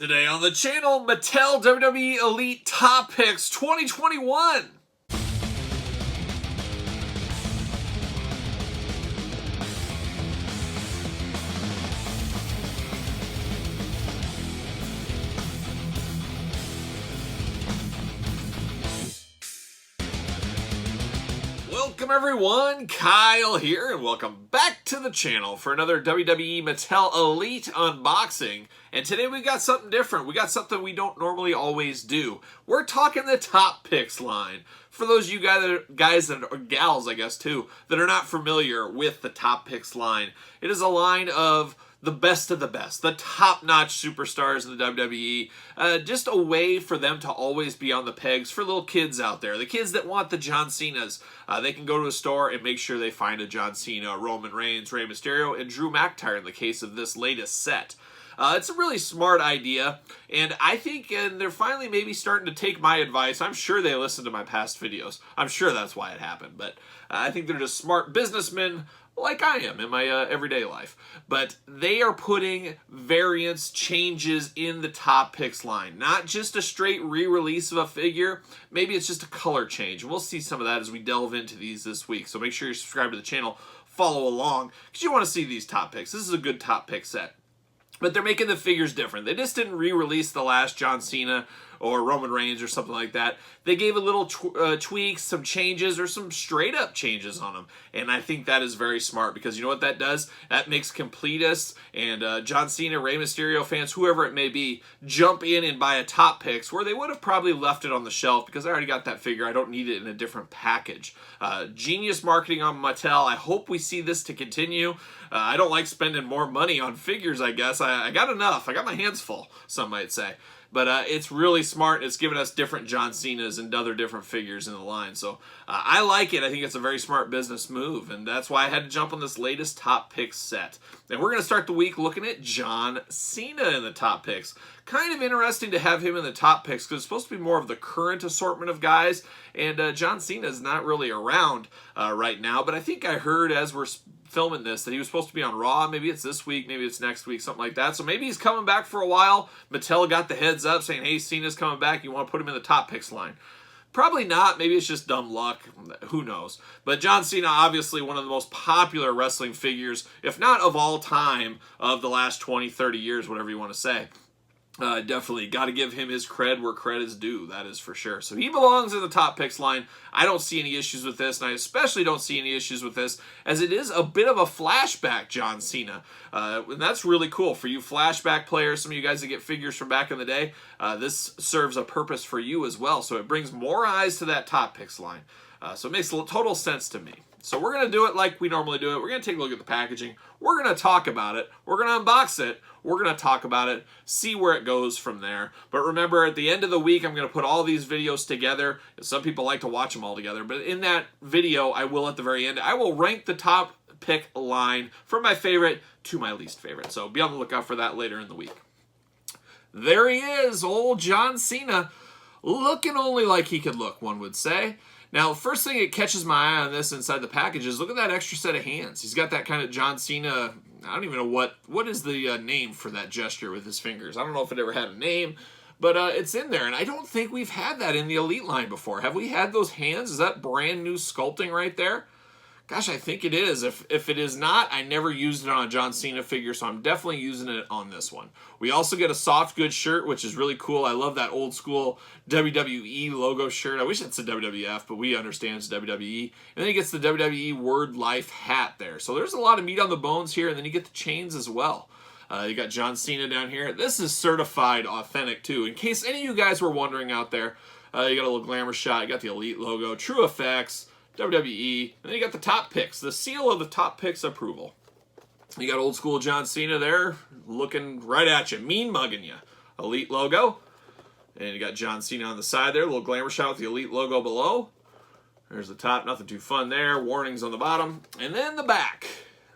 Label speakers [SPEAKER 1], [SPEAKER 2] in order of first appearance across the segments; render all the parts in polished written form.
[SPEAKER 1] Today on the channel, Mattel WWE Elite Top Picks 2021. Welcome everyone, Kyle here, and welcome back to the channel for another WWE Mattel Elite unboxing. And today we got something different. We got something we don't normally always do. We're talking the Top Picks line. For those of you guys or gals, I guess too, that are not familiar with the Top Picks line, it is a line of the best of the best, the top-notch superstars in the WWE, just a way for them to always be on the pegs for little kids out there. The kids that want the John Cenas, they can go to a store and make sure they find a John Cena, Roman Reigns, Rey Mysterio, and Drew McIntyre in the case of this latest set. It's a really smart idea, and I think they're finally maybe starting to take my advice. I'm sure they listened to my past videos. I'm sure that's why it happened, but I think they're just smart businessmen like I am in my everyday life. But they are putting variants, changes in the Top Picks line. Not just a straight re-release of a figure. Maybe it's just a color change. And we'll see some of that as we delve into these this week. So make sure you subscribe to the channel, follow along, because you want to see these Top Picks. This is a good Top Pick set. But they're making the figures different. They just didn't re-release the last John Cena or Roman Reigns or something like that. They gave a little tweaks, some changes, or some straight-up changes on them. And I think that is very smart because you know what that does? That makes completists and John Cena, Rey Mysterio fans, whoever it may be, jump in and buy a Top Picks where they would have probably left it on the shelf because I already got that figure. I don't need it in a different package. Genius marketing on Mattel. I hope we see this to continue. I don't like spending more money on figures, I guess. I got enough. I got my hands full, some might say. But it's really smart. It's giving us different John Cenas and other different figures in the line. So I like it. I think it's a very smart business move. And that's why I had to jump on this latest Top Picks set. And we're going to start the week looking at John Cena in the Top Picks. Kind of interesting to have him in the Top Picks because it's supposed to be more of the current assortment of guys. And John Cena is not really around right now. But I think I heard as we're filming this that he was supposed to be on Raw. Maybe it's this week, maybe it's next week, something like that. So maybe he's coming back for a while. Mattel got the heads up saying, hey, Cena's coming back. You want to put him in the Top Picks line. Probably not. Maybe it's just dumb luck. Who knows? But John Cena, obviously one of the most popular wrestling figures, if not of all time, of the last 20, 30 years, whatever you want to say. Definitely got to give him his cred where cred is due, that is for sure. So he belongs in the Top Picks line. I don't see any issues with this, and I especially don't see any issues with this, as it is a bit of a flashback John Cena. And that's really cool for you flashback players, some of you guys that get figures from back in the day. This serves a purpose for you as well, so it brings more eyes to that Top Picks line. So it makes total sense to me. So we're going to do it like we normally do it. We're going to take a look at the packaging. We're going to talk about it. We're going to unbox it. We're going to talk about it, see where it goes from there. But remember, at the end of the week, I'm going to put all these videos together. Some people like to watch them all together. But in that video, I will, at the very end, I will rank the Top Pick line from my favorite to my least favorite. So be on the lookout for that later in the week. There he is, old John Cena, looking only like he could look, one would say. Now, the first thing that catches my eye on this inside the package is look at that extra set of hands. He's got that kind of John Cena, I don't even know what is the name for that gesture with his fingers. I don't know if it ever had a name, but it's in there. And I don't think we've had that in the Elite line before. Have we had those hands? Is that brand new sculpting right there? Gosh, I think it is. If it is not, I never used it on a John Cena figure, so I'm definitely using it on this one. We also get a soft goods shirt, which is really cool. I love that old school WWE logo shirt. I wish it said WWF, but we understand it's WWE. And then he gets the WWE Word Life hat there. So there's a lot of meat on the bones here, and then you get the chains as well. You got John Cena down here. This is certified authentic, too. In case any of you guys were wondering out there, you got a little glamour shot. You got the Elite logo, True Effects, WWE, and then you got the Top Picks, the seal of the Top Picks approval. You got old school John Cena there, looking right at you, mean mugging you. Elite logo, and you got John Cena on the side there, a little glamour shot with the Elite logo below. There's the top, nothing too fun there, warnings on the bottom, and then the back.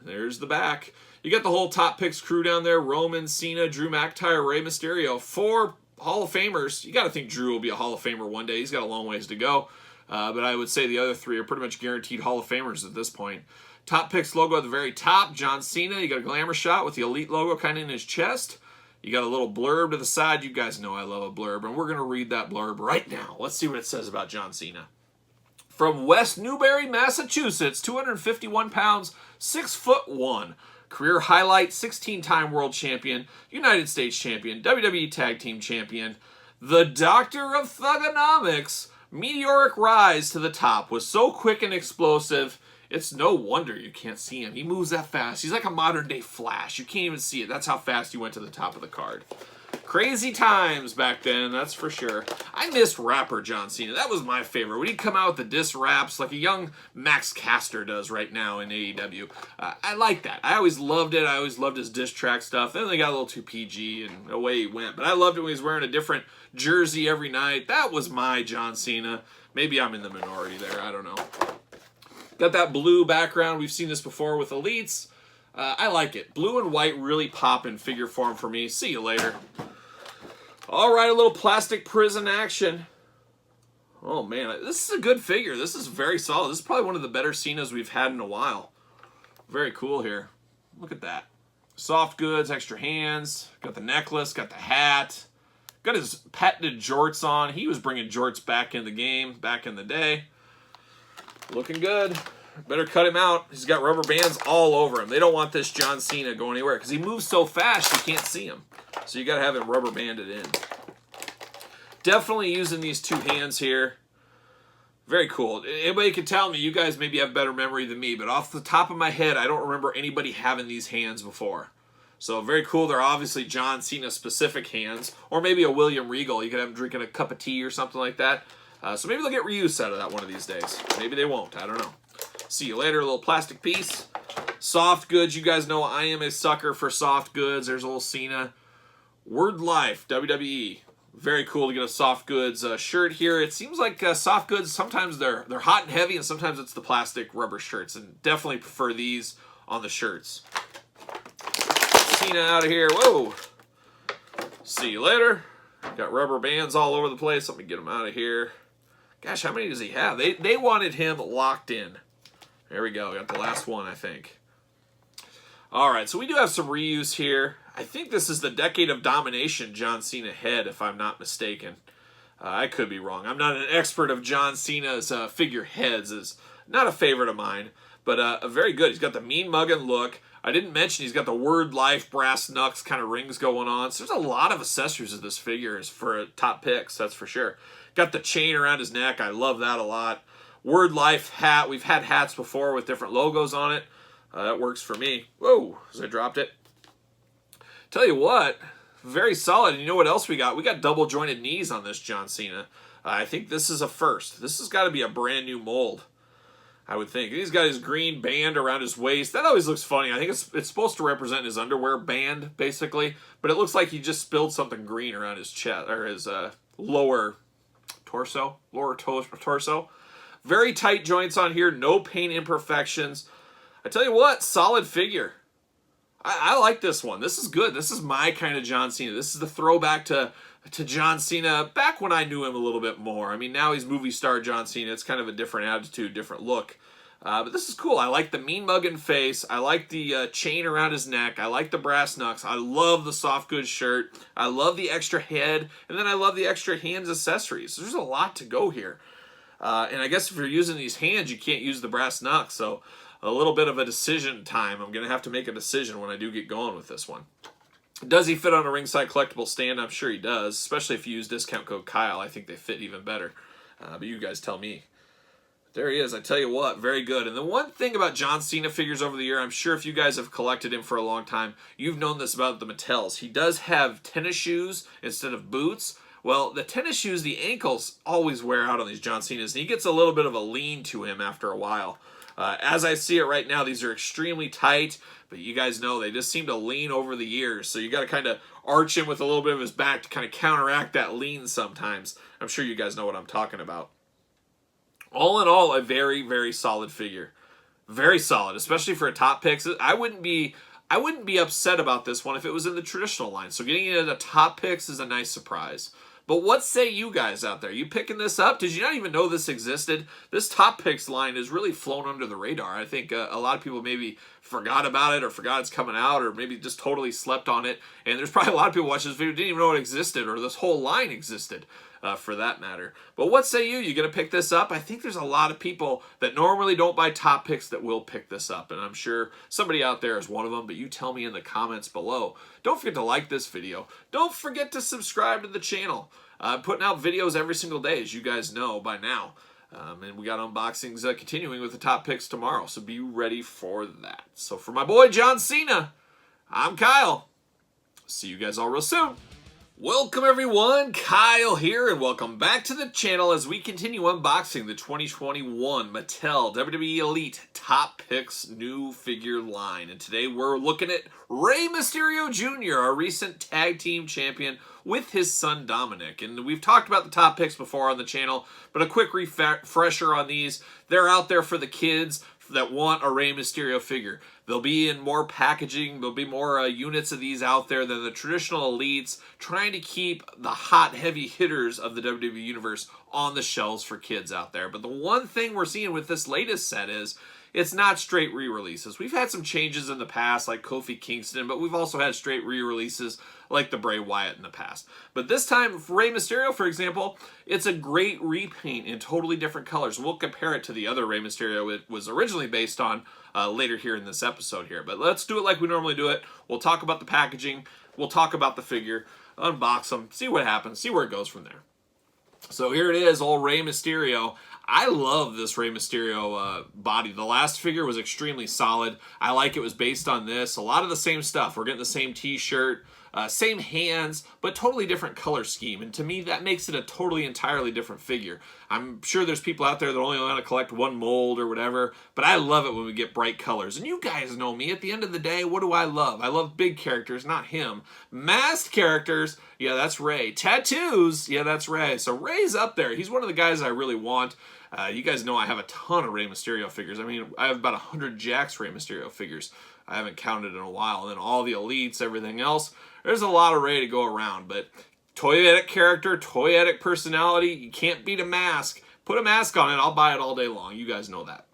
[SPEAKER 1] There's the back. You got the whole Top Picks crew down there, Roman, Cena, Drew McIntyre, Rey Mysterio, 4 Hall of Famers. You got to think Drew will be a Hall of Famer one day. He's got a long ways to go. But I would say the other 3 are pretty much guaranteed Hall of Famers at this point. Top Picks logo at the very top, John Cena. You got a glamour shot with the Elite logo kind of in his chest. You got a little blurb to the side. You guys know I love a blurb, and we're going to read that blurb right now. Let's see what it says about John Cena. From West Newbury, Massachusetts, 251 pounds, 6'1". Career highlight, 16-time world champion, United States champion, WWE Tag Team champion. The Doctor of Thugonomics' meteoric rise to the top was so quick and explosive, it's no wonder you can't see him. He moves that fast. He's like a modern-day Flash. You can't even see it. That's how fast he went to the top of the card. Crazy times back then, that's for sure. I missed rapper John Cena. That was my favorite. When he'd come out with the diss raps like a young Max Caster does right now in AEW. I like that. I always loved it. I always loved his diss track stuff. Then they got a little too PG and away he went. But I loved it when he was wearing a different jersey every night. That was my John Cena. Maybe I'm in the minority there. I don't know. Got that blue background. We've seen this before with Elites. I like it. Blue and white really pop in figure form for me. See you later. All right, a little plastic prison action. Oh, man. This is a good figure. This is very solid. This is probably one of the better Cenas we've had in a while. Very cool here. Look at that. Soft goods, extra hands. Got the necklace, got the hat. Got his patented jorts on. He was bringing jorts back in the game, back in the day. Looking good. Better cut him out. He's got rubber bands all over him. They don't want this John Cena going anywhere because he moves so fast you can't see him. So you got to have him rubber banded in. Definitely using these two hands here. Very cool. Anybody can tell me, you guys maybe have better memory than me, but off the top of my head, I don't remember anybody having these hands before. So very cool. They're obviously John Cena specific hands, or maybe a William Regal. You could have him drinking a cup of tea or something like that. So maybe they'll get reuse out of that one of these days. Maybe they won't. I don't know. See you later. A little plastic piece. Soft goods. You guys know I am a sucker for soft goods. There's a little Cena. Word Life, WWE. Very cool to get a soft goods shirt here. It seems like soft goods, sometimes they're hot and heavy, and sometimes it's the plastic rubber shirts. And definitely prefer these on the shirts. Cena out of here. Whoa. See you later. Got rubber bands all over the place. Let me get him out of here. Gosh, how many does he have? They wanted him locked in. There we go. Got the last one, I think. All right, so we do have some reuse here. I think this is the Decade of Domination John Cena head, if I'm not mistaken. I could be wrong. I'm not an expert of John Cena's figure heads. Is not a favorite of mine, but very good. He's got the mean mugging look. I didn't mention he's got the Word Life brass knucks kind of rings going on. So there's a lot of accessories of this figure for top picks, that's for sure. Got the chain around his neck. I love that a lot. Word Life hat. We've had hats before with different logos on it. That works for me. Whoa, as I dropped it. Tell you what, very solid. And you know what else we got? We got double jointed knees on this John Cena. I think this is a first. This has got to be a brand new mold, I would think. He's got his green band around his waist. That always looks funny. I think it's supposed to represent his underwear band, basically. But it looks like he just spilled something green around his chest, or his lower torso. Very tight joints on here. No paint imperfections. I tell you what, solid figure. I like this one. This is good. This is my kind of John Cena. This is the throwback to John Cena back when I knew him a little bit more. I mean, now he's movie star John Cena. It's kind of a different attitude, different look. But this is cool. I like the mean mugging face. I like the chain around his neck. I like the brass knucks. I love the soft goods shirt. I love the extra head. And then I love the extra hands accessories. There's a lot to go here. And I guess if you're using these hands, you can't use the brass knucks. So a little bit of a decision time. I'm going to have to make a decision when I do get going with this one. Does he fit on a ringside collectible stand? I'm sure he does, especially if you use discount code Kyle. I think they fit even better. But you guys tell me. There he is. I tell you what, very good. And the one thing about John Cena figures over the year, I'm sure if you guys have collected him for a long time, you've known this about the Mattels. He does have tennis shoes instead of boots. Well, the tennis shoes, the ankles always wear out on these John Cenas, and he gets a little bit of a lean to him after a while. As I see it right now, these are extremely tight, but you guys know they just seem to lean over the years, so you got to kind of arch him with a little bit of his back to kind of counteract that lean sometimes. I'm sure you guys know what I'm talking about. All in all, a very, very solid figure. Very solid, especially for a top pick. I wouldn't be upset about this one if it was in the traditional line. So getting it at the top picks is a nice surprise. But what say you guys out there? You picking this up? Did you not even know this existed? This top picks line has really flown under the radar. I think a lot of people maybe forgot about it or forgot it's coming out or maybe just totally slept on it. And there's probably a lot of people watching this video who didn't even know it existed or this whole line existed. For that matter. But what say you? You gonna pick this up? I think there's a lot of people that normally don't buy top picks that will pick this up, and I'm sure somebody out there is one of them, but you tell me in the comments below. Don't forget to like this video. Don't forget to subscribe to the channel. I'm putting out videos every single day, as you guys know by now. And we got unboxings continuing with the top picks tomorrow, so be ready for that. So for my boy John Cena, I'm Kyle. See you guys all real soon. Welcome everyone, Kyle here, and welcome back to the channel as we continue unboxing the 2021 Mattel WWE Elite Top Picks new figure line. And today we're looking at Rey Mysterio Jr., our recent tag team champion, with his son Dominic. And we've talked about the top picks before on the channel, but a quick refresher on these. They're out there for the kids that want a Rey Mysterio figure. They'll be in more packaging. There'll be more units of these out there than the traditional elites, trying to keep the hot, heavy hitters of the WWE Universe on the shelves for kids out there. But the one thing we're seeing with this latest set is it's not straight re-releases. We've had some changes in the past, like Kofi Kingston, but we've also had straight re-releases like the Bray Wyatt in the past. But this time, for Rey Mysterio, for example, it's a great repaint in totally different colors. We'll compare it to the other Rey Mysterio it was originally based on later here in this episode here. But let's do it like we normally do it. We'll talk about the packaging. We'll talk about the figure, unbox them, see what happens, see where it goes from there. So here it is, old Rey Mysterio. I love this Rey Mysterio body. The last figure was extremely solid. I like it was based on this. A lot of the same stuff. We're getting the same t-shirt, same hands, but totally different color scheme. And to me, that makes it a totally entirely different figure. I'm sure there's people out there that only want to collect one mold or whatever, but I love it when we get bright colors. And you guys know me. At the end of the day, what do I love? I love big characters, not him. Masked characters, yeah, that's Rey. Tattoos, yeah, that's Rey. So Rey's up there. He's one of the guys I really want. You guys know I have a ton of Rey Mysterio figures. I mean, I have about 100 Jax Rey Mysterio figures. I haven't counted in a while. And then all the elites, everything else. There's a lot of Rey to go around. But toyetic character, toyetic personality, you can't beat a mask. Put a mask on it, I'll buy it all day long. You guys know that.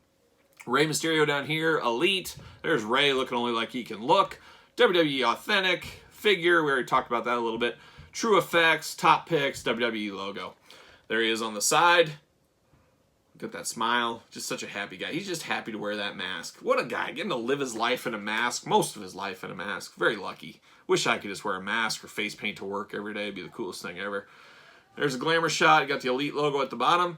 [SPEAKER 1] Rey Mysterio down here, elite. There's Rey looking only like he can look. WWE Authentic figure. We already talked about that a little bit. True Effects, Top Picks, WWE logo. There he is on the side. Got that smile. Just such a happy guy. He's just happy to wear that mask. What a guy. Getting to live his life in a mask. Most of his life in a mask. Very lucky. Wish I could just wear a mask or face paint to work every day. It'd be the coolest thing ever. There's a glamour shot. You got the Elite logo at the bottom.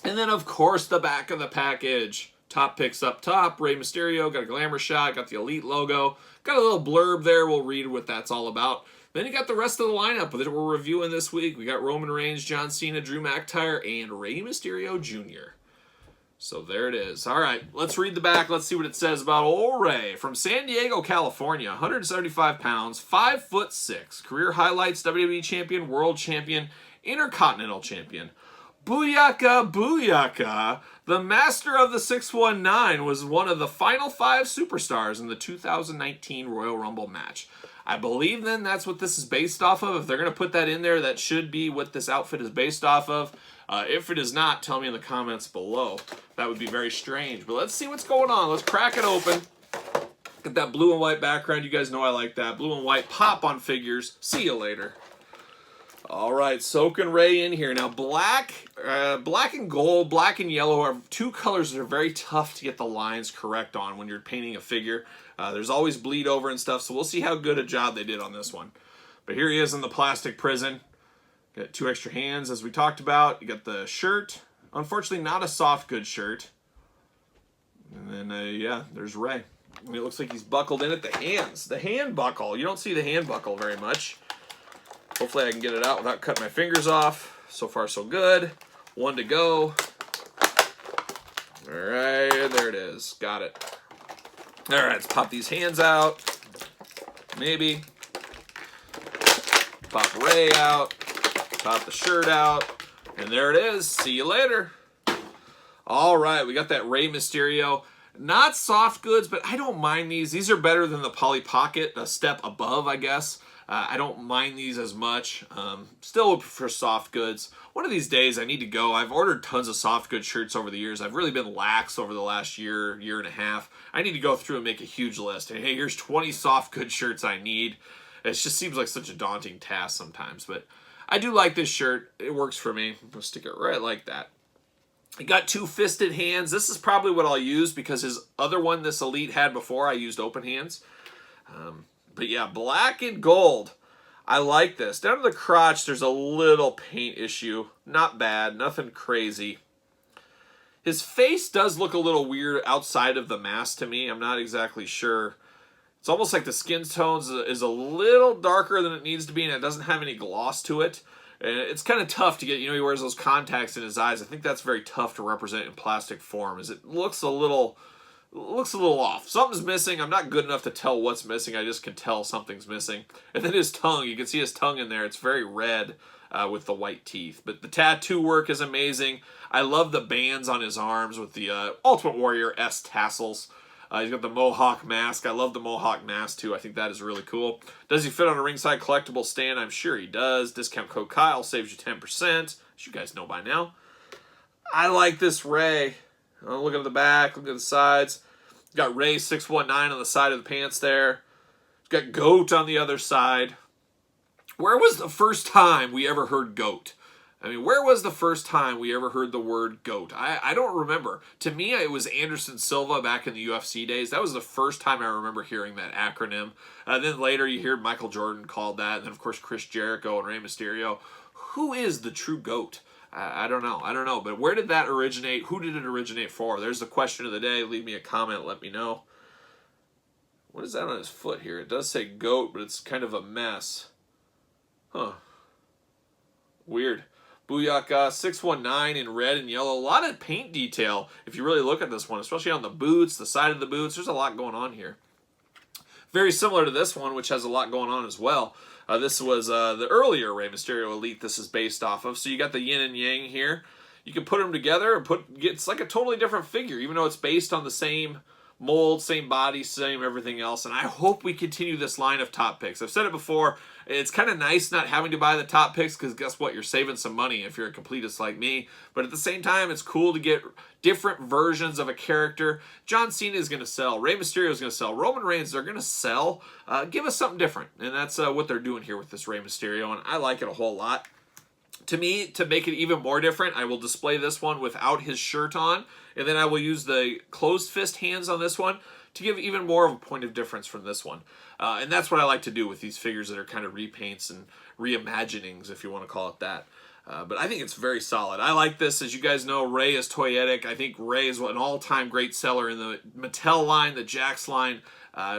[SPEAKER 1] And then, of course, the back of the package. Top picks up top. Rey Mysterio. Got a glamour shot. Got the Elite logo. Got a little blurb there. We'll read what that's all about. Then you got the rest of the lineup that we're reviewing this week. We got Roman Reigns, John Cena, Drew McIntyre, and Rey Mysterio Jr. So there it is. All right, let's read the back. Let's see what it says about old Rey. From San Diego, California, 175 pounds, 5'6", career highlights, WWE Champion, World Champion, Intercontinental Champion. Booyaka, booyaka. The Master of the 619 was one of the final 5 superstars in the 2019 Royal Rumble match. I believe then that's what this is based off of. If they're going to put that in there, that should be what this outfit is based off of. If it is not, tell me in the comments below. That would be very strange. But let's see what's going on. Let's crack it open. Get that blue and white background. You guys know I like that. Blue and white pop on figures. See you later. All right, soaking Rey in here. Now, black and gold, black and yellow are two colors that are very tough to get the lines correct on when you're painting a figure. There's always bleed over and stuff, so we'll see how good a job they did on this one. But here he is in the plastic prison. Got 2 extra hands, as we talked about. You got the shirt. Unfortunately, not a soft good shirt. And then, yeah, there's Rey. I mean, it looks like he's buckled in at the hands. The hand buckle. You don't see the hand buckle very much. Hopefully I can get it out without cutting my fingers off. So far, so good. 1 to go. All right, there it is. Got it. All right, let's pop these hands out. Maybe. Pop Rey out. Pop the shirt out. And there it is. See you later. All right, we got that Rey Mysterio. Not soft goods, but I don't mind these. These are better than the Polly Pocket, a step above, I guess. I don't mind these as much. Still would prefer soft goods. One of these days I need to go. I've ordered tons of soft goods shirts over the years. I've really been lax over the last year and a half. I need to go through and make a huge list. And hey, here's 20 soft goods shirts I need. It just seems like such a daunting task sometimes. But I do like this shirt. It works for me. I'm going to stick it right like that. It got two fisted hands. This is probably what I'll use because his other one, this Elite, had before, I used open hands. But yeah, black and gold. I like this. Down to the crotch, there's a little paint issue. Not bad. Nothing crazy. His face does look a little weird outside of the mask to me. I'm not exactly sure. It's almost like the skin tones is a little darker than it needs to be, and it doesn't have any gloss to it. And it's kind of tough to get, he wears those contacts in his eyes. I think that's very tough to represent in plastic form, as it looks a little off. Something's missing. I'm not good enough to tell what's missing. I just can tell something's missing. And then his tongue, you can see his tongue in there. It's very red with the white teeth. But the tattoo work is amazing. I love the bands on his arms with the Ultimate Warrior S tassels. He's got the Mohawk mask. I love the Mohawk mask, too. I think that is really cool. Does he fit on a ringside collectible stand? I'm sure he does. Discount code Kyle saves you 10%, as you guys know by now. I like this Rey. Look at the back. Look at the sides. Got Rey 619 on the side of the pants there. He's got GOAT on the other side. Where was the first time we ever heard GOAT? I mean, where was the first time we ever heard the word GOAT? I don't remember. To me, it was Anderson Silva back in the UFC days. That was the first time I remember hearing that acronym. Then later you hear Michael Jordan called that. And then, of course, Chris Jericho and Rey Mysterio. Who is the true GOAT? I don't know. But where did that originate? Who did it originate for? There's the question of the day. Leave me a comment. Let me know. What is that on his foot here? It does say GOAT, but it's kind of a mess. Huh. Weird. Booyaka 619 in red and yellow. A lot of paint detail if you really look at this one, especially on the boots, the side of the boots. There's a lot going on here. Very similar to this one, which has a lot going on as well. This was the earlier Rey Mysterio Elite this is based off of. So you got the yin and yang here. You can put them together and it's like a totally different figure, even though it's based on the same mold, same body, same everything else. And I hope we continue this line of top picks. I've said it before, it's kind of nice not having to buy the top picks because guess what? You're saving some money if you're a completist like me. But at the same time, it's cool to get different versions of a character. John Cena is going to sell. Rey Mysterio is going to sell. Roman Reigns, they're going to sell. Give us something different. And that's what they're doing here with this Rey Mysterio. And I like it a whole lot. To me, to make it even more different, I will display this one without his shirt on, and then I will use the closed fist hands on this one to give even more of a point of difference from this one. And that's what I like to do with these figures that are kind of repaints and reimaginings, if you want to call it that. But I think it's very solid. I like this. As you guys know, Rey is toyetic. I think Rey is an all-time great seller in the Mattel line, the Jax line,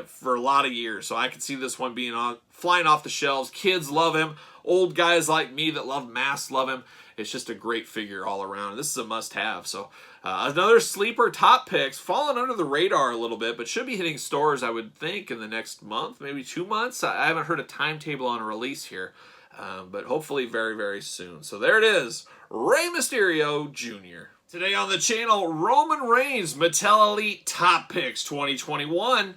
[SPEAKER 1] for a lot of years. So I can see this one being flying off the shelves. Kids love him. Old guys like me that love masks love him. It's just a great figure all around. This is a must-have. So another sleeper top picks, falling under the radar a little bit, but should be hitting stores, I would think, in the next month, maybe 2 months. I haven't heard a timetable on a release here, but hopefully very, very soon. So there it is, Rey Mysterio Jr. Today on the channel, Roman Reigns Mattel Elite Top Picks 2021.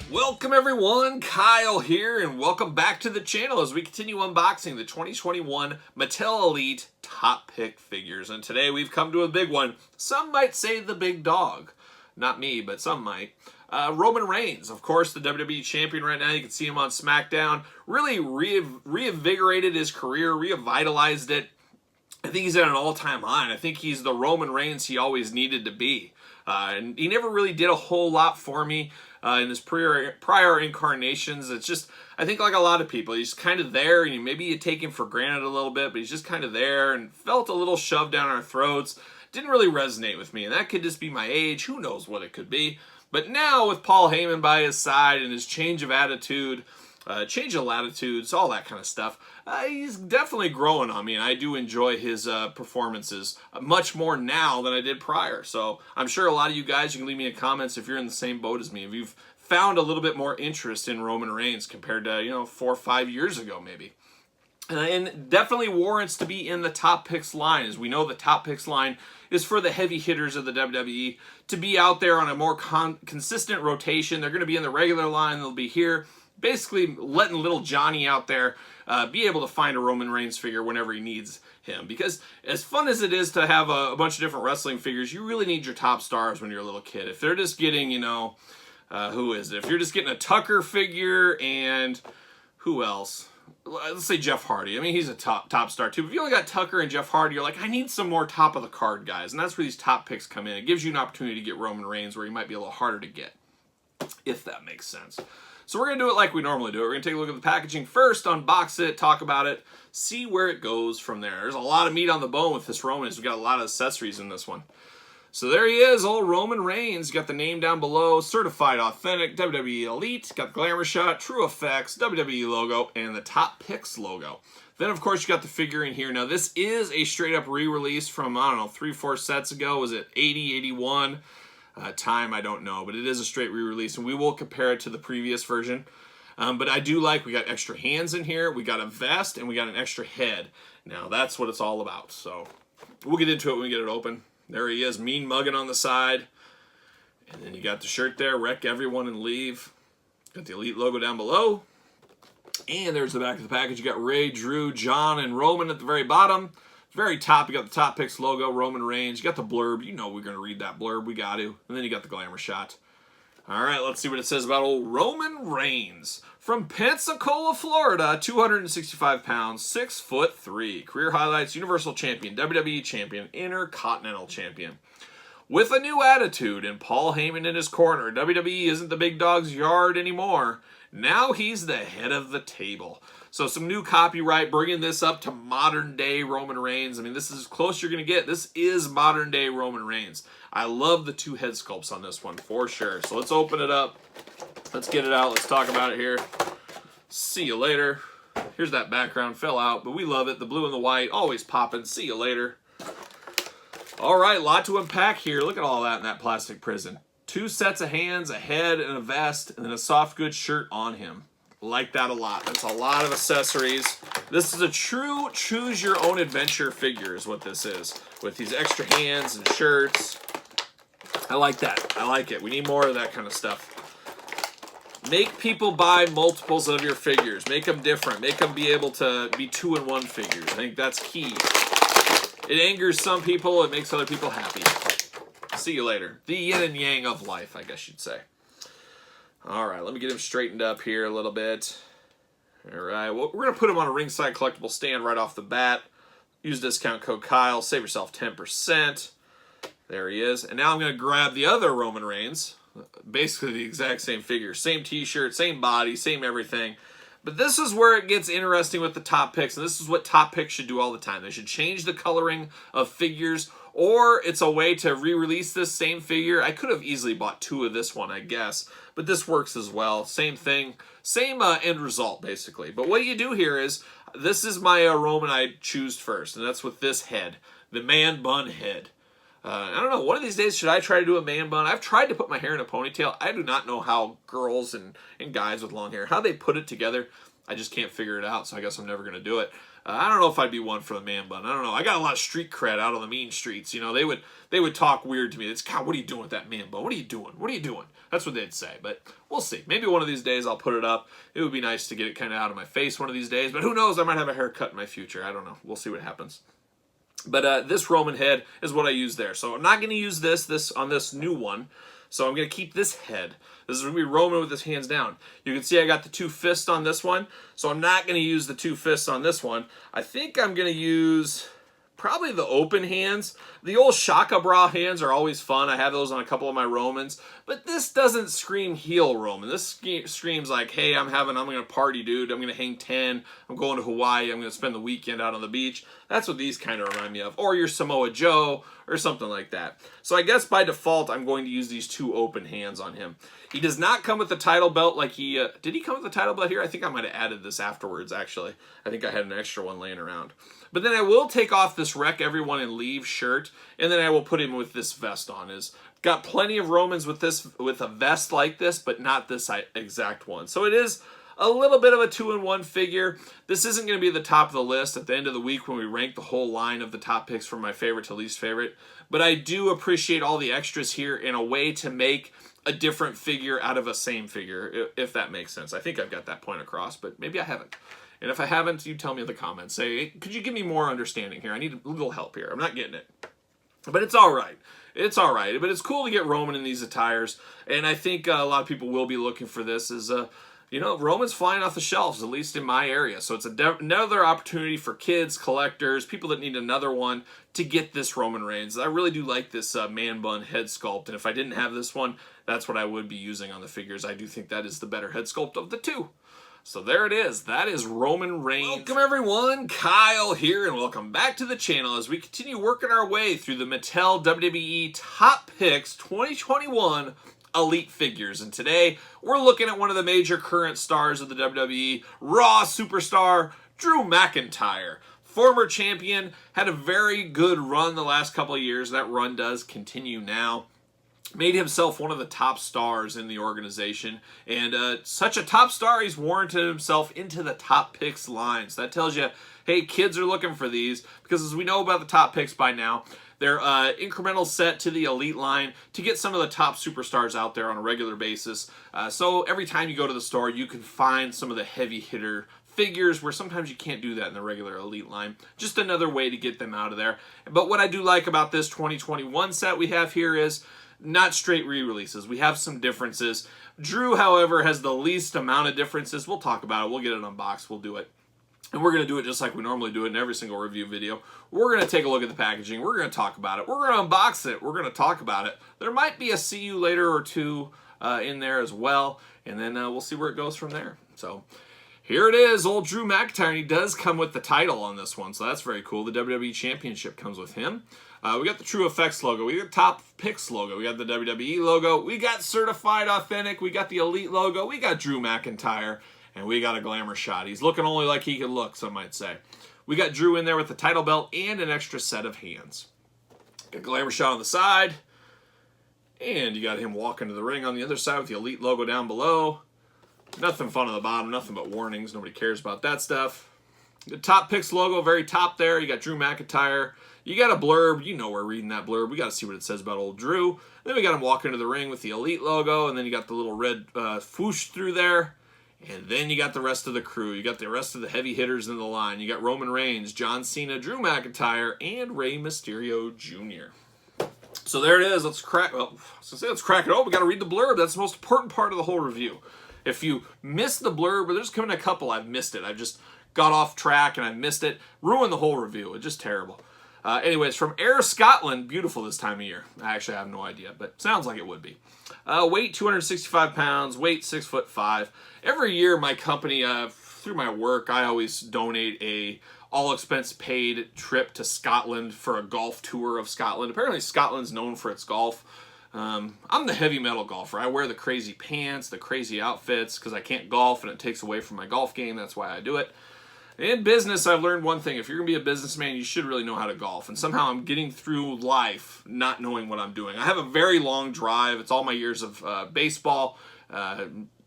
[SPEAKER 1] Welcome everyone, Kyle here, and welcome back to the channel as we continue unboxing the 2021 Mattel Elite Top Pick figures. And today we've come to a big one. Some might say the big dog. Not me, but some might. Roman Reigns, of course, the WWE Champion right now. You can see him on SmackDown. Really reinvigorated his career, revitalized it. I think he's at an all-time high, and I think he's the Roman Reigns he always needed to be. And he never really did a whole lot for me in his prior incarnations. It's just, I think like a lot of people, he's kind of there, and maybe you take him for granted a little bit, but he's just kind of there and felt a little shoved down our throats. Didn't really resonate with me, and that could just be my age. Who knows what it could be. But now with Paul Heyman by his side and his change of attitude, change of latitudes, all that kind of stuff, he's definitely growing on me, and I do enjoy his performances much more now than I did prior. So I'm sure a lot of you guys, you can leave me in comments if you're in the same boat as me. If you've found a little bit more interest in Roman Reigns compared to, you know, 4 or 5 years ago maybe. And definitely warrants to be in the top picks line. As we know, the top picks line is for the heavy hitters of the WWE to be out there on a more consistent rotation. They're going to be in the regular line. They'll be here, basically letting little Johnny out there be able to find a Roman Reigns figure whenever he needs him. Because as fun as it is to have a bunch of different wrestling figures, you really need your top stars when you're a little kid. If they're just getting, you know, who is it? If you're just getting a Tucker figure and who else? Let's say Jeff Hardy. I mean, he's a top star too. But if you only got Tucker and Jeff Hardy, you're like, I need some more top of the card guys. And that's where these top picks come in. It gives you an opportunity to get Roman Reigns where he might be a little harder to get, if that makes sense. So we're going to do it like we normally do it. We're going to take a look at the packaging first, unbox it, talk about it, see where it goes from there. There's a lot of meat on the bone with this Roman. We've got a lot of accessories in this one. So there he is, old Roman Reigns. Got the name down below, certified authentic, WWE Elite. Got the glamour shot, True Effects, WWE logo, and the Top Picks logo. Then, of course, you got the figure in here. Now, this is a straight-up re-release from, I don't know, 3-4 sets ago. Was it 80, 81? Time, I don't know, but it is a straight re-release, and we will compare it to the previous version. But I do like, we got extra hands in here, we got a vest, and we got an extra head. Now, that's what it's all about. So, we'll get into it when we get it open. There he is, mean mugging on the side. And then you got the shirt there, wreck everyone and leave. Got the Elite logo down below. And there's the back of the package. You got Ray, Drew, John, and Roman at the very bottom. Very top, you got the Top Picks logo, Roman Reigns. You got the blurb. You know we're going to read that blurb. We got to. And then you got the glamour shot. All right, let's see what it says about old Roman Reigns. From Pensacola, Florida, 265 pounds, 6'3". Career highlights, Universal Champion, WWE Champion, Intercontinental Champion. With a new attitude and Paul Heyman in his corner, WWE isn't the big dog's yard anymore. Now he's the head of the table. So some new copyright, bringing this up to modern-day Roman Reigns. I mean, this is as close you're going to get. This is modern-day Roman Reigns. I love the two head sculpts on this one, for sure. So let's open it up. Let's get it out. Let's talk about it here. See you later. Here's that background. Fell out, but we love it. The blue and the white, always popping. See you later. All right, lot to unpack here. Look at all that in that plastic prison. 2 sets of hands, a head, and a vest, and then a soft goods shirt on him. Like that a lot. That's a lot of accessories. This is a true choose-your-own-adventure figure is what this is. With these extra hands and shirts. I like that. I like it. We need more of that kind of stuff. Make people buy multiples of your figures. Make them different. Make them be able to be 2-in-1 figures. I think that's key. It angers some people. It makes other people happy. See you later. The yin and yang of life, I guess you'd say. All right, let me get him straightened up here a little bit. All right, well, we're going to put him on a ringside collectible stand right off the bat. Use discount code Kyle. Save yourself 10%. There he is. And now I'm going to grab the other Roman Reigns. Basically the exact same figure. Same t-shirt, same body, same everything. But this is where it gets interesting with the top picks. And this is what top picks should do all the time. They should change the coloring of figures. Or it's a way to re-release this same figure. I could have easily bought 2 of this one, I guess. But this works as well. Same thing. Same end result, basically. But what you do here is, this is my Roman I choose first. And that's with this head. The man bun head. I don't know, one of these days, should I try to do a man bun? I've tried to put my hair in a ponytail. I do not know how girls and guys with long hair, how they put it together. I just can't figure it out, so I guess I'm never going to do it. I don't know if I'd be one for the man bun. I don't know. I got a lot of street cred out on the mean streets. You know, they would talk weird to me. It's, God, what are you doing with that man bun? What are you doing? What are you doing? That's what they'd say. But we'll see. Maybe one of these days I'll put it up. It would be nice to get it kind of out of my face one of these days. But who knows? I might have a haircut in my future. I don't know. We'll see what happens. But this Roman head is what I use there. So I'm not going to use this on this new one. So I'm going to keep this head. This is going to be Roman with his hands down. You can see I got the 2 fists on this one. So I'm not going to use the 2 fists on this one. I think I'm going to use probably the open hands. The old Shaka Bra hands are always fun. I have those on a couple of my Romans. But this doesn't scream heel Roman. This screams like, hey, I'm going to party, dude. I'm going to hang 10. I'm going to Hawaii. I'm going to spend the weekend out on the beach. That's what these kind of remind me of. Or your Samoa Joe, or something like that. So I guess by default, I'm going to use these 2 open hands on him. He does not come with the title belt like he... did he come with the title belt here? I think I might have added this afterwards, actually. I think I had an extra one laying around. But then I will take off this Wreck Everyone and Leave shirt, and then I will put him with this vest on. Got plenty of Romans with a vest like this, but not this exact one. So it is a little bit of a 2-in-1 figure. This isn't going to be the top of the list at the end of the week when we rank the whole line of the top picks from my favorite to least favorite. But I do appreciate all the extras here in a way to make a different figure out of a same figure, if that makes sense. I think I've got that point across, but maybe I haven't. And if I haven't, you tell me in the comments. Say, hey, could you give me more understanding here? I need a little help here. I'm not getting it. But it's all right. It's all right. But it's cool to get Roman in these attires. And I think a lot of people will be looking for this as, you know, Roman's flying off the shelves, at least in my area. So it's another opportunity for kids, collectors, people that need another one to get this Roman Reigns. I really do like this man bun head sculpt. And if I didn't have this one, that's what I would be using on the figures. I do think that is the better head sculpt of the 2. So there it is. That is Roman Reigns. Welcome everyone, Kyle here, and welcome back to the channel as we continue working our way through the Mattel WWE Top Picks 2021 Elite Figures. And today, we're looking at one of the major current stars of the WWE, Raw superstar, Drew McIntyre. Former champion, had a very good run the last couple of years. That run does continue now. Made himself one of the top stars in the organization, and such a top star, he's warranted himself into the top picks line. So that tells you, hey, kids are looking for these, because as we know about the top picks by now, they're incremental set to the elite line to get some of the top superstars out there on a regular basis. So every time you go to the store, you can find some of the heavy hitter figures where sometimes you can't do that in the regular elite line. Just another way to get them out of there. But what I do like about this 2021 set we have here is not straight re-releases. We have some differences. Drew, however, has the least amount of differences. We'll talk about it. We'll get it unboxed. We'll do it. And we're going to do it just like we normally do it in every single review video. We're going to take a look at the packaging. We're going to talk about it. We're going to unbox it. We're going to talk about it. There might be a see you later or two in there as well. And then we'll see where it goes from there. So here it is, old Drew McIntyre. And he does come with the title on this one. So that's very cool. The WWE Championship comes with him. We got the True Effects logo. We got Top Picks logo. We got the WWE logo. We got Certified Authentic. We got the Elite logo. We got Drew McIntyre. And we got a glamour shot. He's looking only like he can look, some might say. We got Drew in there with the title belt and an extra set of hands. Got a glamour shot on the side. And you got him walking to the ring on the other side with the Elite logo down below. Nothing fun on the bottom. Nothing but warnings. Nobody cares about that stuff. The Top Picks logo, very top there. You got Drew McIntyre. You got a blurb. You know we're reading that blurb. We got to see what it says about old Drew. Then we got him walking into the ring with the Elite logo. And then you got the little red swoosh through there. And then you got the rest of the crew. You got the rest of the heavy hitters in the line. You got Roman Reigns, John Cena, Drew McIntyre, and Rey Mysterio Jr. So there it is. Let's crack. Well, I was gonna say let's crack it open. We got to read the blurb. That's the most important part of the whole review. If you missed the blurb, or there's coming a couple, I've missed it. I've just got off track and I missed it. Ruined the whole review. It's just terrible. Anyways, from Ayr, Scotland. Beautiful this time of year. I actually have no idea, but sounds like it would be. Weight 265 pounds. Weight 6'5". Every year, my company, through my work, I always donate a all-expense-paid trip to Scotland for a golf tour of Scotland. Apparently, Scotland's known for its golf. I'm the heavy metal golfer. I wear the crazy pants, the crazy outfits, because I can't golf and it takes away from my golf game. That's why I do it. In business, I've learned one thing. If you're going to be a businessman, you should really know how to golf. And somehow I'm getting through life not knowing what I'm doing. I have a very long drive. It's all my years of baseball.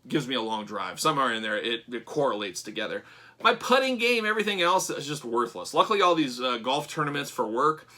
[SPEAKER 1] Gives me a long drive. Somewhere in there, it correlates together. My putting game, everything else is just worthless. Luckily, all these golf tournaments for work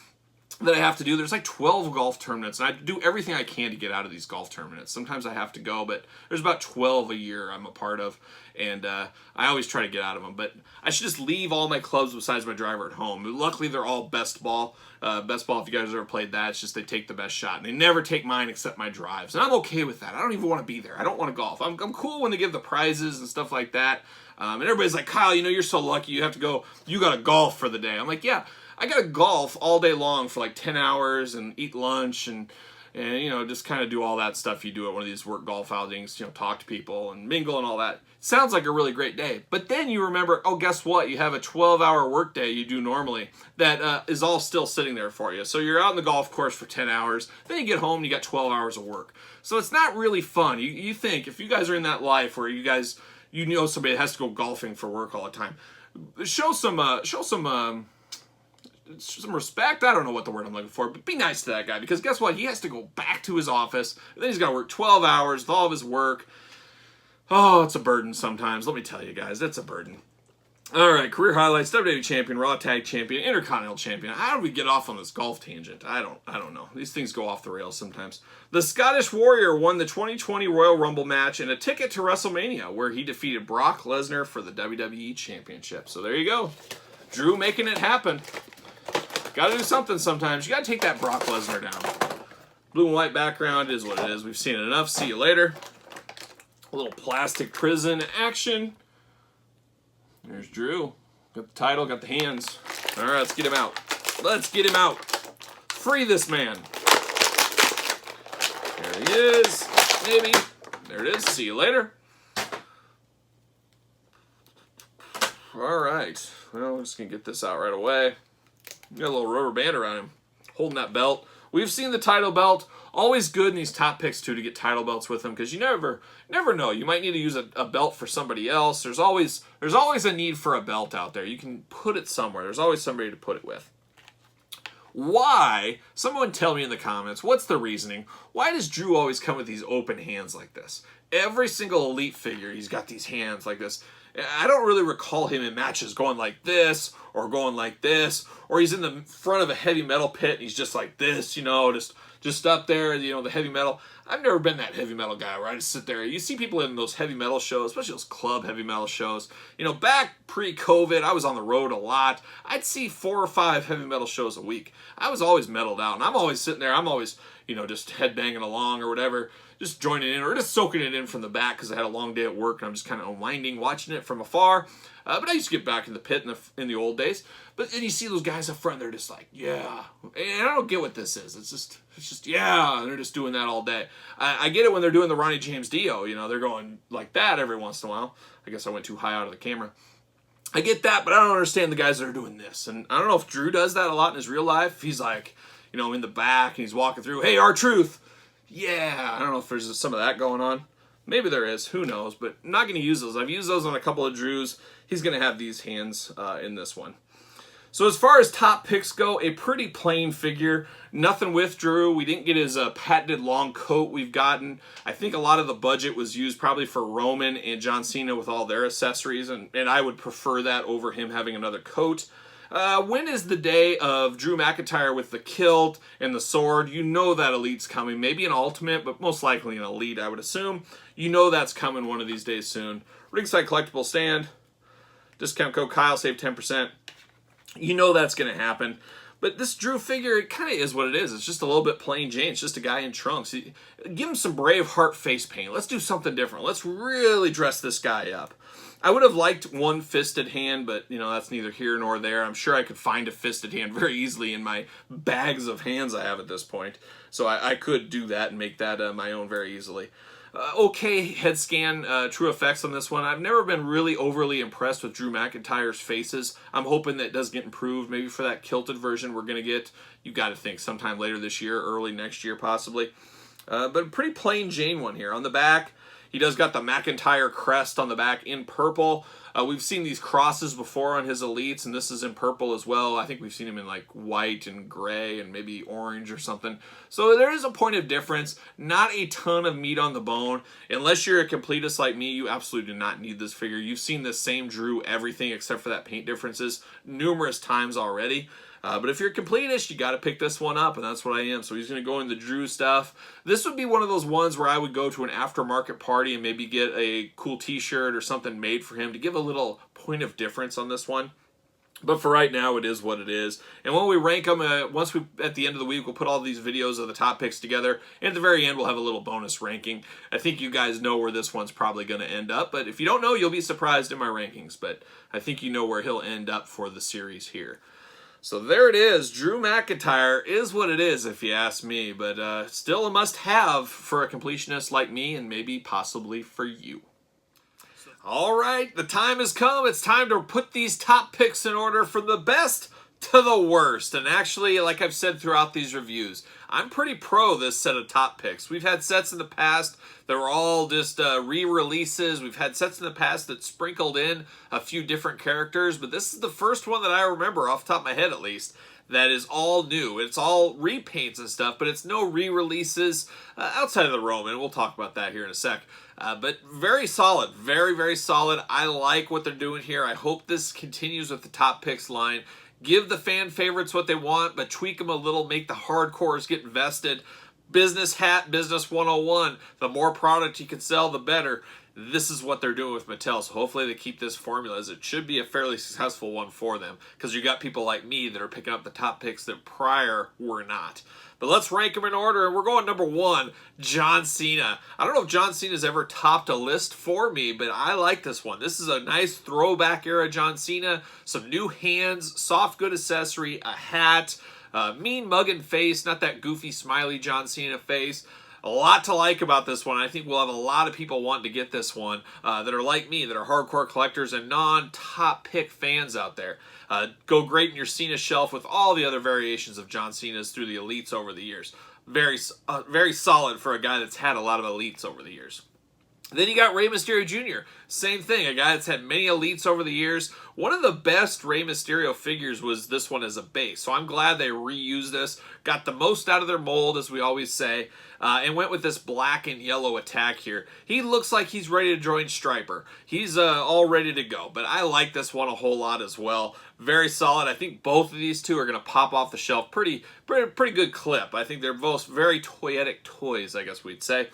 [SPEAKER 1] that I have to do, there's like 12 golf tournaments, and I do everything I can to get out of these golf tournaments. Sometimes I have to go, but there's about 12 a year I'm a part of, and I always try to get out of them. But I should just leave all my clubs besides my driver at home. Luckily, they're all best ball. Best ball, if you guys have ever played that, it's just they take the best shot, and they never take mine except my drives, and I'm okay with that. I don't even want to be there. I don't want to golf. I'm cool when they give the prizes and stuff like that, and everybody's like, Kyle, you know, you're so lucky. You have to go, you got to golf for the day. I'm like, yeah, I got to golf all day long for like 10 hours and eat lunch and and, you know, just kind of do all that stuff you do at one of these work golf outings, you know, talk to people and mingle and all that. Sounds like a really great day. But then you remember, oh, guess what? You have a 12-hour work day you do normally that is all still sitting there for you. So you're out in the golf course for 10 hours. Then you get home and you got 12 hours of work. So it's not really fun. You think, if you guys are in that life where you guys, you know somebody that has to go golfing for work all the time, show some respect. I don't know what the word I'm looking for, but be nice to that guy, because guess what? He has to go back to his office, and then he's got to work 12 hours with all of his work. Oh, it's a burden sometimes. Let me tell you guys, it's a burden. All right, career highlights: WWE Champion, Raw Tag Champion, Intercontinental Champion. How did we get off on this golf tangent? I don't know. These things go off the rails sometimes. The Scottish Warrior won the 2020 Royal Rumble match and a ticket to WrestleMania, where he defeated Brock Lesnar for the WWE Championship. So there you go. Drew making it happen. Got to do something sometimes. You got to take that Brock Lesnar down. Blue and white background is what it is. We've seen it enough. See you later. A little plastic prison action. There's Drew. Got the title, got the hands. All right, let's get him out. Let's get him out. Free this man. There he is. Maybe. There it is. See you later. All right. Well, we're just going to get this out right away. Got a little rubber band around him, holding that belt. We've seen the title belt. Always good in these top picks, too, to get title belts with them, because you never know. You might need to use a belt for somebody else. There's always a need for a belt out there. You can put it somewhere. There's always somebody to put it with. Why? Someone tell me in the comments, what's the reasoning? Why does Drew always come with these open hands like this? Every single Elite figure, he's got these hands like this. I don't really recall him in matches going like this, or going like this, or he's in the front of a heavy metal pit and he's just like this, you know, just up there, you know, the heavy metal. I've never been that heavy metal guy where I just sit there. You see people in those heavy metal shows, especially those club heavy metal shows. You know, back pre-COVID, I was on the road a lot. I'd see 4 or 5 heavy metal shows a week. I was always metaled out, and I'm always sitting there. I'm always, you know, just headbanging along or whatever, just joining in or just soaking it in from the back because I had a long day at work and I'm just kind of unwinding, watching it from afar. But I used to get back in the pit in the old days. But then you see those guys up front, they're just like, yeah. And I don't get what this is. It's just yeah. And they're just doing that all day. I get it when they're doing the Ronnie James Dio. You know, they're going like that every once in a while. I guess I went too high out of the camera. I get that, but I don't understand the guys that are doing this. And I don't know if Drew does that a lot in his real life. He's like, you know, in the back and he's walking through, hey, R-Truth. Yeah, I don't know if there's some of that going on. Maybe there is. Who knows? But I'm not going to use those. I've used those on a couple of Drews. He's going to have these hands in this one. So as far as top picks go, a pretty plain figure. Nothing with Drew. We didn't get his patented long coat we've gotten. I think a lot of the budget was used probably for Roman and John Cena with all their accessories, and I would prefer that over him having another coat. When is the day of Drew McIntyre with the kilt and the sword? You know that Elite's coming. Maybe an Ultimate, but most likely an Elite, I would assume. You know that's coming one of these days soon. Ringside Collectible Stand. Discount code Kyle, save 10%. You know that's going to happen. But this Drew figure, it kind of is what it is. It's just a little bit plain Jane. It's just a guy in trunks. Give him some Braveheart face paint. Let's do something different. Let's really dress this guy up. I would have liked one fisted hand, but, you know, that's neither here nor there. I'm sure I could find a fisted hand very easily in my bags of hands I have at this point. So I could do that and make that my own very easily. Okay head scan, true effects on this one. I've never been really overly impressed with Drew McIntyre's faces. I'm hoping that it does get improved. Maybe for that kilted version we're going to get, you got to think, sometime later this year, early next year possibly. But a pretty plain Jane one here. On the back, he does got the McIntyre crest on the back in purple. We've seen these crosses before on his Elites, and this is in purple as well. I think we've seen him in like white and gray and maybe orange or something. So there is a point of difference. Not a ton of meat on the bone. Unless you're a completist like me, you absolutely do not need this figure. You've seen the same Drew everything except for that paint differences numerous times already. But if you're a completist, you got to pick this one up, and that's what I am. So he's going to go in the Drew stuff. This would be one of those ones where I would go to an aftermarket party and maybe get a cool t-shirt or something made for him to give a little point of difference on this one. But for right now, it is what it is. And when we rank them, once we at the end of the week, we'll put all these videos of the top picks together. And at the very end, we'll have a little bonus ranking. I think you guys know where this one's probably going to end up. But if you don't know, you'll be surprised in my rankings. But I think you know where he'll end up for the series here. So there it is. Drew McIntyre is what it is, if you ask me, but still a must-have for a completionist like me and maybe possibly for you. All right, the time has come. It's time to put these top picks in order from the best to the worst. And actually, like I've said throughout these reviews, I'm pretty pro this set of top picks. We've had sets in the past that were all just re-releases. We've had sets in the past that sprinkled in a few different characters, but this is the first one that I remember, off the top of my head at least, that is all new. It's all repaints and stuff, but it's no re-releases outside of the Roman. We'll talk about that here in a sec. But very solid, very, very solid. I like what they're doing here. I hope this continues with the top picks line. Give the fan favorites what they want, but tweak them a little, make the hardcores get invested. Business hat, business 101. The more product you can sell, the better. This is what they're doing with Mattel, so hopefully they keep this formula, as it should be a fairly successful one for them, because you got people like me that are picking up the top picks that prior were not. But let's rank them in order, and we're going number 1, John Cena. I don't know if John Cena's ever topped a list for me, but I like this one. This is a nice throwback era John Cena, some new hands, soft good accessory, a hat, mean mugging face, not that goofy smiley John Cena face. A lot to like about this one. I think we'll have a lot of people wanting to get this one that are like me, that are hardcore collectors and non-top pick fans out there. Go great in your Cena shelf with all the other variations of John Cena's through the Elites over the years. Very solid for a guy that's had a lot of Elites over the years. Then you got Rey Mysterio Jr. Same thing, a guy that's had many Elites over the years. One of the best Rey Mysterio figures was this one as a base, so I'm glad they reused this. Got the most out of their mold, as we always say, and went with this black and yellow attack here. He looks like he's ready to join Striper. He's all ready to go, but I like this one a whole lot as well. Very solid. I think both of these two are going to pop off the shelf pretty good clip. I think they're both very toyetic toys, I guess we'd say.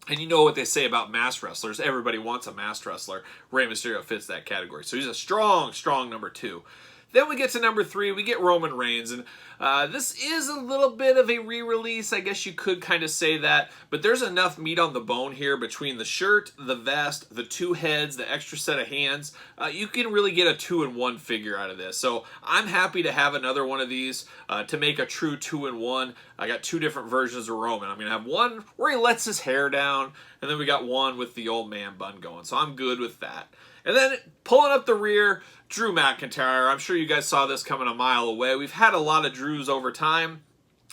[SPEAKER 1] And you know what they say about masked wrestlers. Everybody wants a masked wrestler. Rey Mysterio fits that category. So he's a strong, strong number 2. Then we get to number 3. We get Roman Reigns. And this is a little bit of a re-release. I guess you could kind of say that. But there's enough meat on the bone here between the shirt, the vest, the 2 heads, the extra set of hands. You can really get a 2-in-1 figure out of this. So I'm happy to have another one of these to make a true 2-in-1. I got 2 different versions of Roman. I'm going to have one where he lets his hair down. And then we got one with the old man bun going. So I'm good with that. And then pulling up the rear, Drew McIntyre. I'm sure you guys saw this coming a mile away. We've had a lot of Drews over time,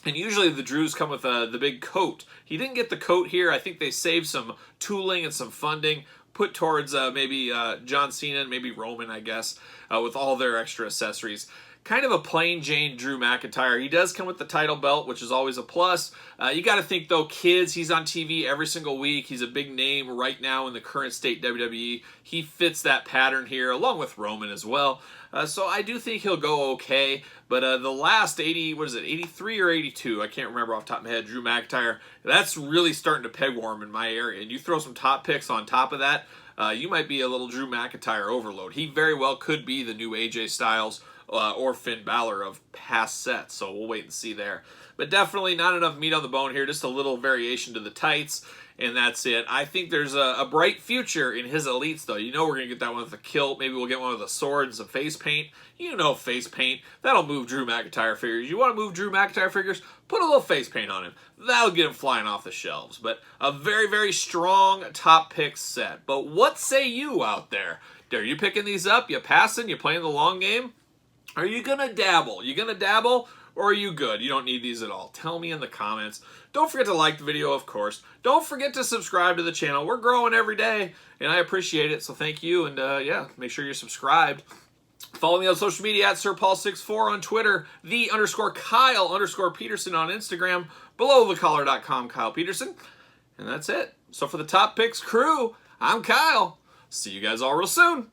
[SPEAKER 1] and usually the Drews come with the big coat. He didn't get the coat here. I think they saved some tooling and some funding, put towards maybe John Cena and maybe Roman, I guess, with all their extra accessories. Kind of a plain Jane Drew McIntyre. He does come with the title belt, which is always a plus. You got to think, though, kids, he's on TV every single week. He's a big name right now in the current state WWE. He fits that pattern here, along with Roman as well. So I do think he'll go okay. But the last 83 or 82? I can't remember off the top of my head, Drew McIntyre. That's really starting to peg warm in my area. And you throw some top picks on top of that, you might be a little Drew McIntyre overload. He very well could be the new AJ Styles or Finn Balor of past sets, so we'll wait and see there. But definitely not enough meat on the bone here, just a little variation to the tights, and that's it. I think there's a bright future in his Elites, though. You know we're going to get that one with a kilt. Maybe we'll get one with a sword and some face paint. You know face paint. That'll move Drew McIntyre figures. You want to move Drew McIntyre figures? Put a little face paint on him. That'll get him flying off the shelves. But a very, very strong top pick set. But what say you out there? Are you picking these up? You passing? You playing the long game? Are you going to dabble? You going to dabble? Or are you good? You don't need these at all. Tell me in the comments. Don't forget to like the video, of course. Don't forget to subscribe to the channel. We're growing every day, and I appreciate it, so thank you. And yeah, make sure you're subscribed. Follow me on social media at SirPaul64 on Twitter, _Kyle_Peterson on Instagram, belowthecollar.com, Kyle Peterson. And that's it. So for the Top Picks crew, I'm Kyle. See you guys all real soon.